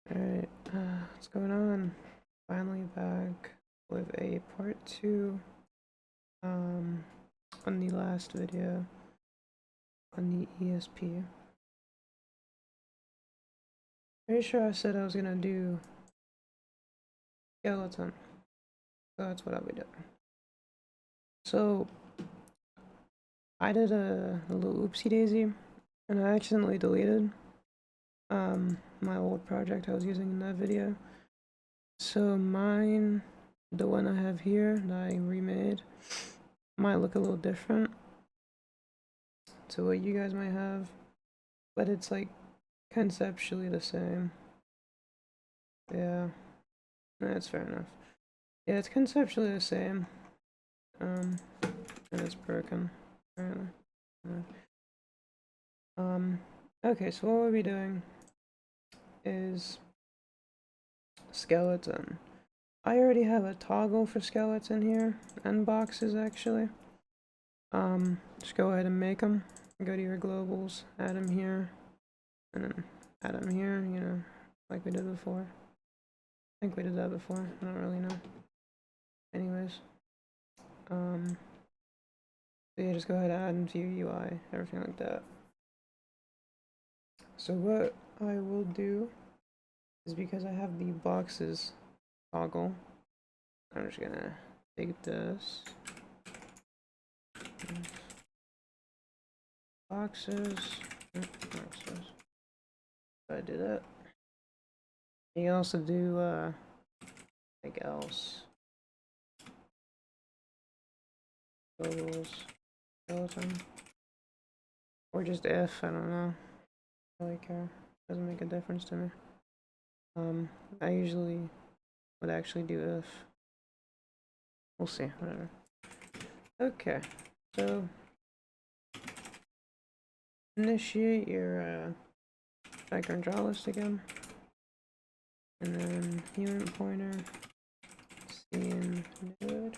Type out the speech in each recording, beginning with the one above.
Alright, what's going on? Finally back with a part 2 on the last video on the ESP. Pretty sure I said I was gonna do skeleton, so that's what I'll be doing. So I did a little oopsie daisy and I accidentally deleted my old project I was using in that video. So mine, the one I have here that I remade, might look a little different to what you guys might have, but it's like conceptually the same. Yeah, that's fair enough. Yeah, it's conceptually the same. And it's broken, apparently. Okay, so what we'll be doing is skeleton. I already have a toggle for skeleton here, and boxes actually. Just go ahead and make them. Go to your globals, add them here, and then add them here, you know, like we did before. I think we did that before, I don't really know. Anyways. So yeah, just go ahead and add them to your UI, everything like that. So what I will do is, because I have the boxes toggle, I'm just gonna take this. Boxes. I do that. You can also do like else. Globals, skeleton, or just if, I don't know. I don't really care. Doesn't make a difference to me. I usually would actually do if. We'll see, whatever. Okay, so initiate your background draw list again, and then human pointer, scene node,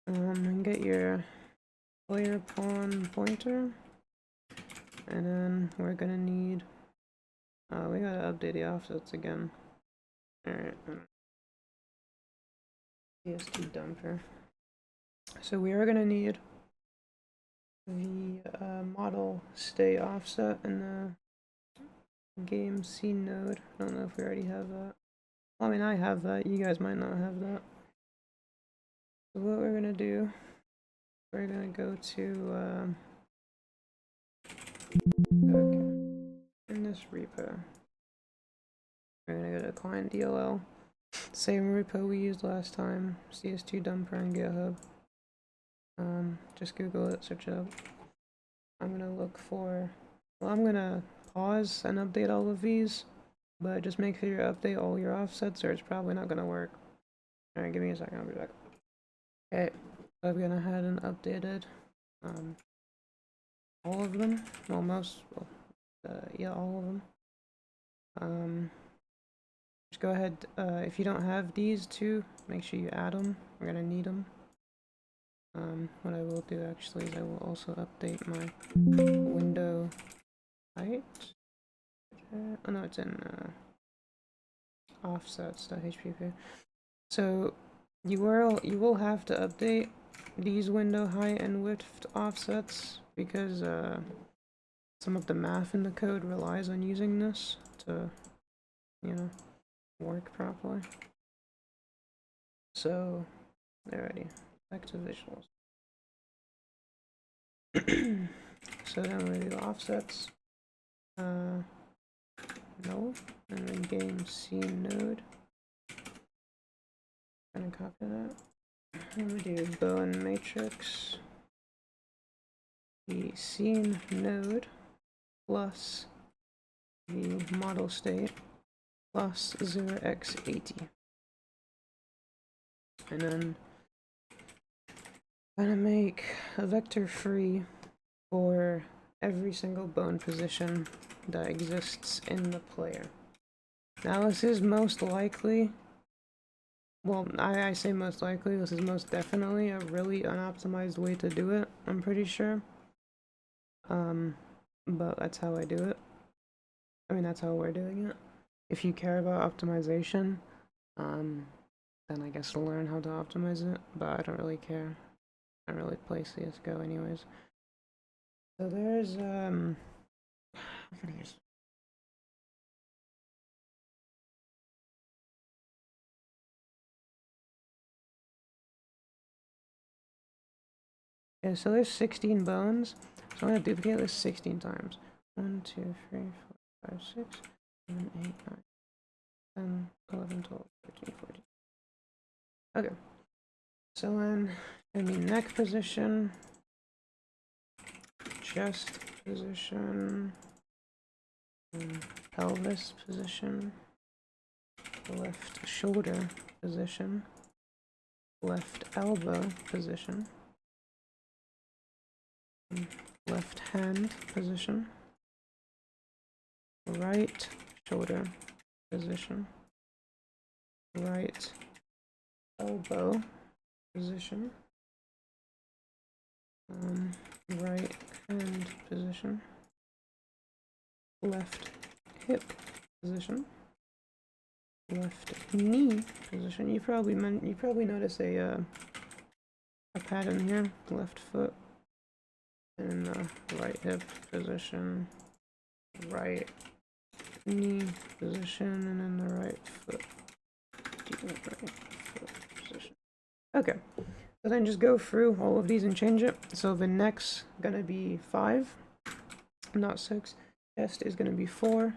and get your player pawn pointer, and then we're gonna need, we gotta update the offsets again. Alright, CS2 dumper. So we are gonna need the model stay offset in the game scene node. I don't know if we already have that. Well, I mean, I have that. You guys might not have that. So what we're gonna do, we're gonna go to okay, in this repo, we're gonna go to client DLL, same repo we used last time, CS2 dumper and GitHub. Just Google it, search it up. I'm gonna look for, well, I'm gonna pause and update all of these, but just make sure you update all your offsets or it's probably not gonna work. Alright, give me a second, I'll be back. Okay, so I've gone ahead and updated all of them. Well, yeah, all of them. Just go ahead, if you don't have these two, make sure you add them. We're gonna need them. What I will do actually is I will also update my window height. Oh no, it's in offsets.hpp. So you will have to update these window height and width offsets because some of the math in the code relies on using this to, you know, work properly. So alrighty, back to visuals. So then we do offsets. No, and then game scene node. I'm gonna copy that. And we do bow and matrix. The scene node plus the model state plus 0x80. And then I'm gonna make a vector free for every single bone position that exists in the player. Now this is most likely, well, I say most likely, this is most definitely a really unoptimized way to do it, I'm pretty sure. but that's how I do it. I mean, that's how we're doing it. If you care about optimization, then I guess learn how to optimize it, but I don't really care. I don't really play CSGO anyways. So there's, yeah, so there's 16 bones. So I'm gonna duplicate this 16 times. 1, 2, 3, 4, 5, 6, 7, 8, 9, 10, 11, 12, 13, 14. Okay. So then, I mean neck position, chest position, pelvis position, left shoulder position, left elbow position, left hand position, right shoulder position, right elbow position, right hand position, left hip position, left knee position. You probably notice a pattern here. Left foot, and right hip position, right knee position, and then the right foot. Position. Okay, so then just go through all of these and change it. So the neck's gonna be 5, not 6. Chest is gonna be 4.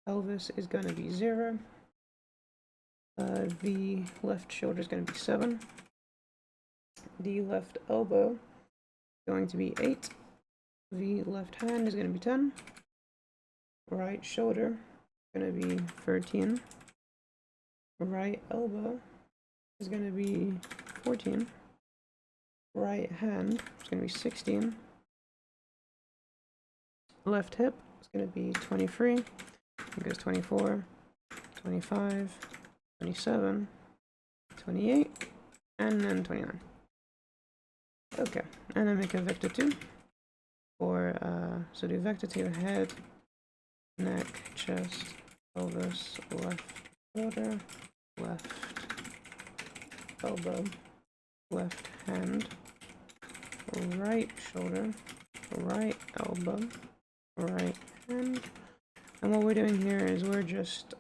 Pelvis is gonna be 0. The left shoulder is gonna be 7. The left elbow is going to be 8. The left hand is gonna be 10. Right shoulder is gonna be 13. Right elbow is gonna be 14. Right hand is gonna be 16. Left hip is gonna be 23. It goes 24, 25, 27, 28, and then 29. Okay, and then make a vector 2 for so do vector 2 head, neck, chest, pelvis, left shoulder, left elbow, left hand, right shoulder, right elbow, right hand. And what we're doing here is we're just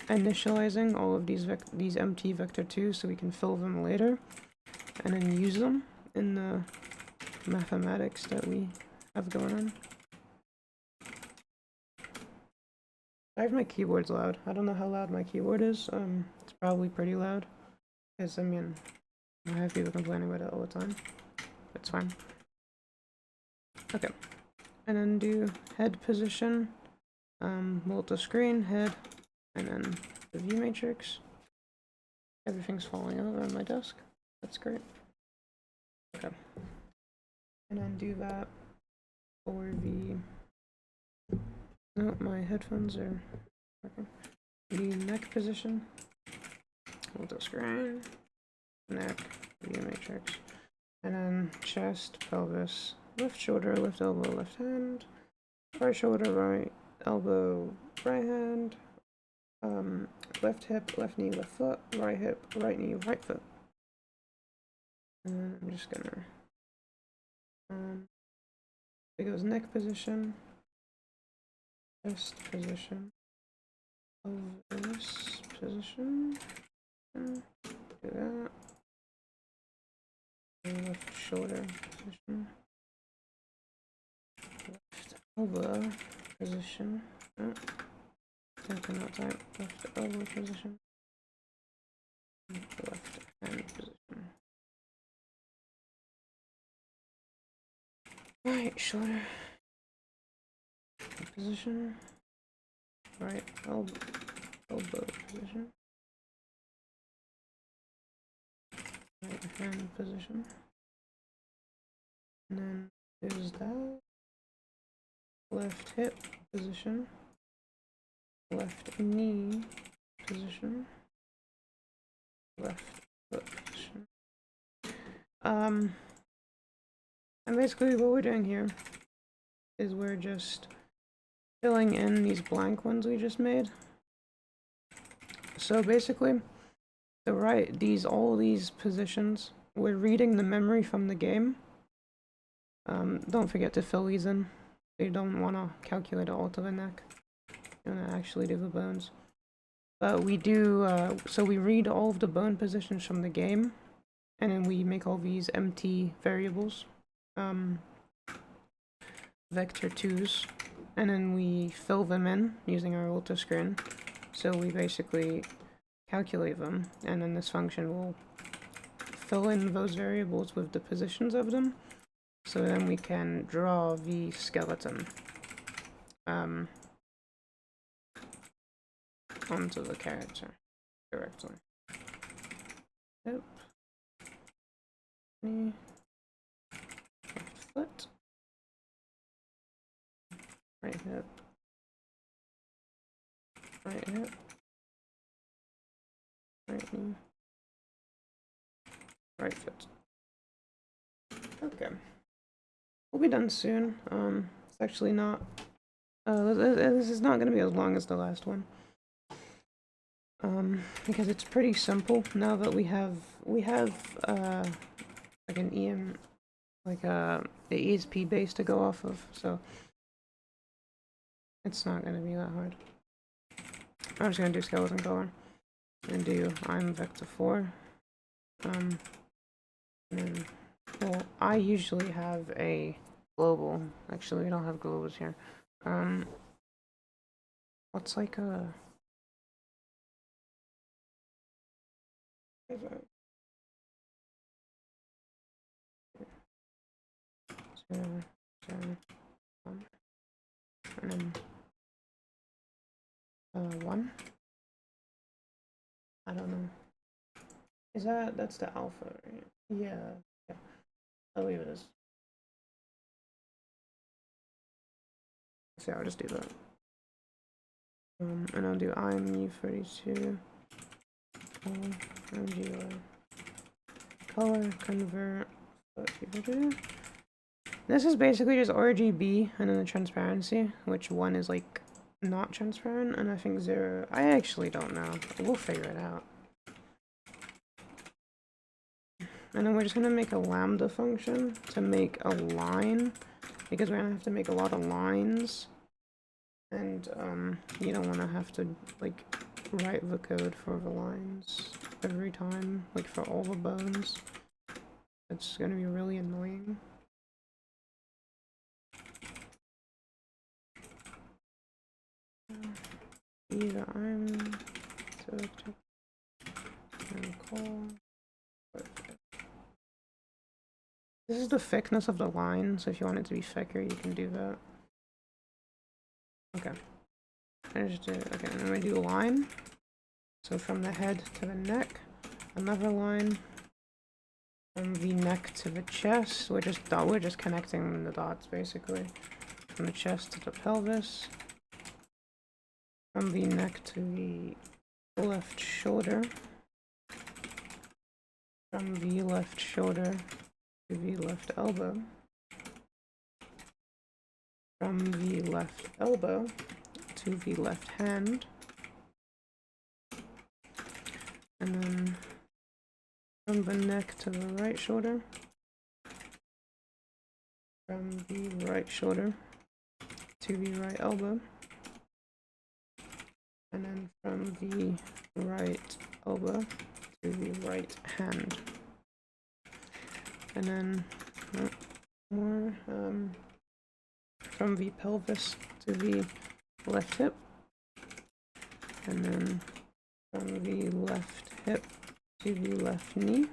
initializing all of these empty vector 2s so we can fill them later and then use them in the mathematics that we have going on. I have my keyboard's loud. I don't know how loud my keyboard is. It's probably pretty loud. Because, I mean, I have people complaining about it all the time. It's fine. Okay. And then do head position, multi-screen, head, and then the view matrix. Everything's falling over on my desk. That's great. Okay. And then do that for the... No, my headphones are working. The neck position, multi-screen, neck, view matrix, and then chest, pelvis, left shoulder, left elbow, left hand, right shoulder, right elbow, right hand, left hip, left knee, left foot, right hip, right knee, right foot. And I'm just gonna it goes neck position, chest position, pelvis position, do that. Left shoulder position, left elbow position, cannot type, left elbow position, left hand position, right shoulder position, right elbow position, right hand position, and then there's that. Left hip position, left knee position, left foot position. And basically what we're doing here is we're just filling in these blank ones we just made. So basically, all these positions, we're reading the memory from the game. Don't forget to fill these in. You don't want to calculate it all to the neck. You want to actually do the bones. But we do, so we read all of the bone positions from the game, and then we make all these empty variables, vector 2s, and then we fill them in using our auto screen. So we basically calculate them, and then this function will fill in those variables with the positions of them, so then we can draw the skeleton onto the character directly. Yep. Left foot. Right hip. Right hip. Right knee. Right foot. Okay. We'll be done soon. It's actually not. This is not going to be as long as the last one. Because it's pretty simple now that we have like an the ESP base to go off of, so it's not going to be that hard. I'm just going to do skeleton color and do I'm vector 4. And then, well, I usually have a global. Actually, we don't have globals here. What's like a and then 1. I don't know. Is that's the alpha, right? Yeah. I'll leave it as. So I'll just do that. And I'll do IMU32 color convert. This is basically just RGB and then the transparency, which one is like not transparent, and I think 0. I actually don't know. We'll figure it out. And then we're just gonna make a lambda function to make a line, because we're gonna have to make a lot of lines, and you don't want to have to like write the code for the lines every time, like for all the bones. It's gonna be really annoying. Either I'm selected and call. This is the thickness of the line, so if you want it to be thicker, you can do that. Okay. I just did it. Okay, and then we do a line. So from the head to the neck, another line. From the neck to the chest, we're just connecting the dots basically. From the chest to the pelvis. From the neck to the left shoulder. From the left shoulder to the left elbow. From the left elbow to the left hand. And then from the neck to the right shoulder. From the right shoulder to the right elbow. And then from the right elbow to the right hand. And then more from the pelvis to the left hip. And then from the left hip to the left knee.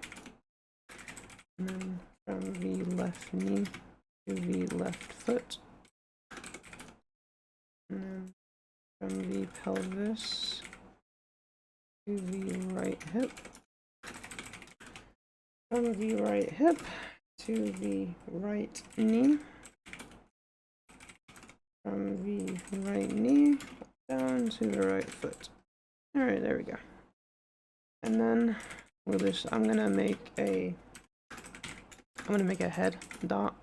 And then from the left knee to the left foot. And then from the pelvis to the right hip. From the right hip to the right knee. From the right knee down to the right foot. Alright, there we go. And then we'll just, I'm gonna make a head dot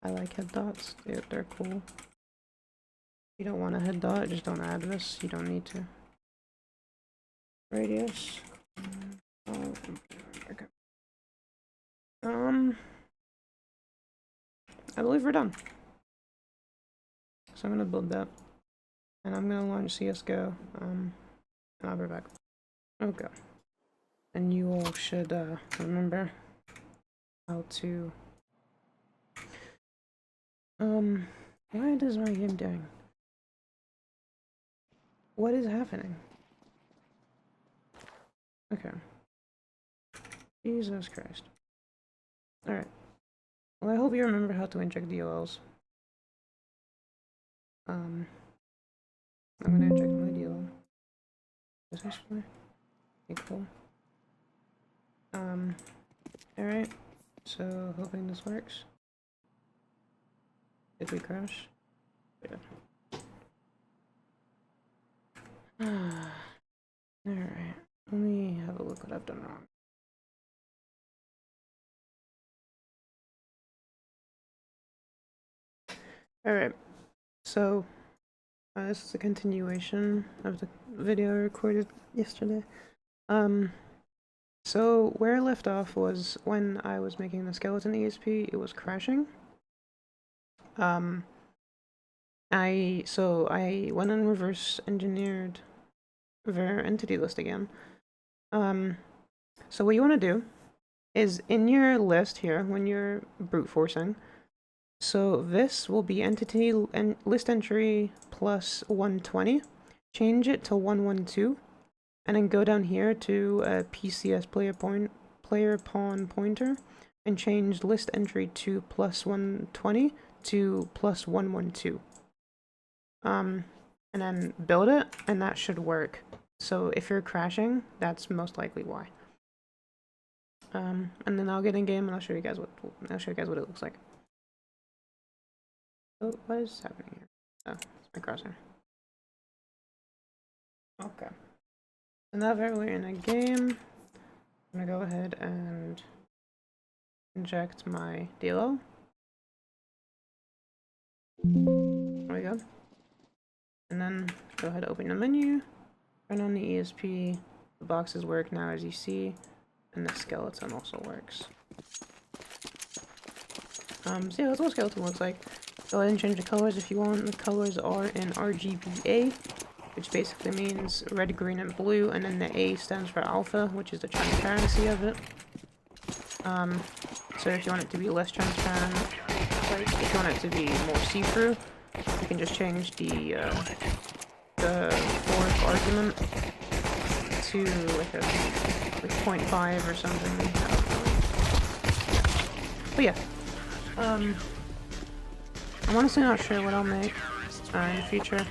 I like head dots. They're cool. If you don't want a head dot, just don't add this. You don't need to. Radius. Oh, okay. I believe we're done. So I'm gonna build that. And I'm gonna launch CSGO. And I'll be back. Okay. And you all should remember how to what is my game doing? What is happening? Okay. Jesus Christ. Alright. Well, I hope you remember how to inject DLLs. I'm gonna inject my DLL. Is this for? Okay, cool. Alright. So, hoping this works. Did we crash? Yeah. Alright. Let me have a look what I've done wrong. Alright. So, this is a continuation of the video I recorded yesterday. So where I left off was when I was making the skeleton ESP, it was crashing. So I went and reverse engineered their entity list again. So what you want to do is in your list here, when you're brute forcing, so this will be entity and list entry plus 120, change it to 112, and then go down here to PCS player pawn pointer and change list entry to plus 120 to plus 112. And then build it, and that should work. So if you're crashing, that's most likely why. And then I'll get in game and I'll show you guys what it looks like. Oh, what is happening here? Oh, it's my crosshair. Okay. So now that we're in a game, I'm gonna go ahead and inject my DLL. There we go. And then go ahead and open the menu, turn on the ESP, the boxes work now as you see, and the skeleton also works. So yeah, that's what skeleton looks like. Go ahead and change the colors if you want. The colors are in RGBA, which basically means red, green, and blue, and then the A stands for alpha, which is the transparency of it. So if you want it to be less transparent, like if you want it to be more see-through, you can just change the fourth argument to like 0.5 or something. But yeah, I'm honestly not sure what I'll make in the future.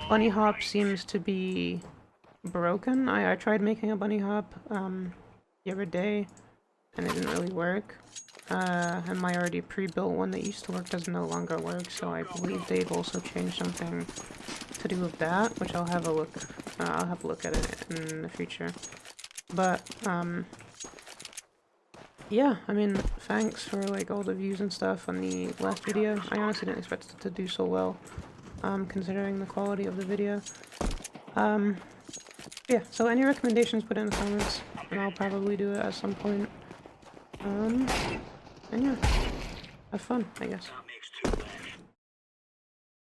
Bunny hop seems to be broken. I tried making a bunny hop the other day, and it didn't really work. And my already pre-built one that used to work does no longer work, so I believe they've also changed something to do with that, which I'll have a look. I'll have a look at it in the future. But yeah, I mean, thanks for like all the views and stuff on the last video. I honestly didn't expect it to do so well, considering the quality of the video. Yeah, so any recommendations, put in the comments, and I'll probably do it at some point. And yeah, have fun, I guess.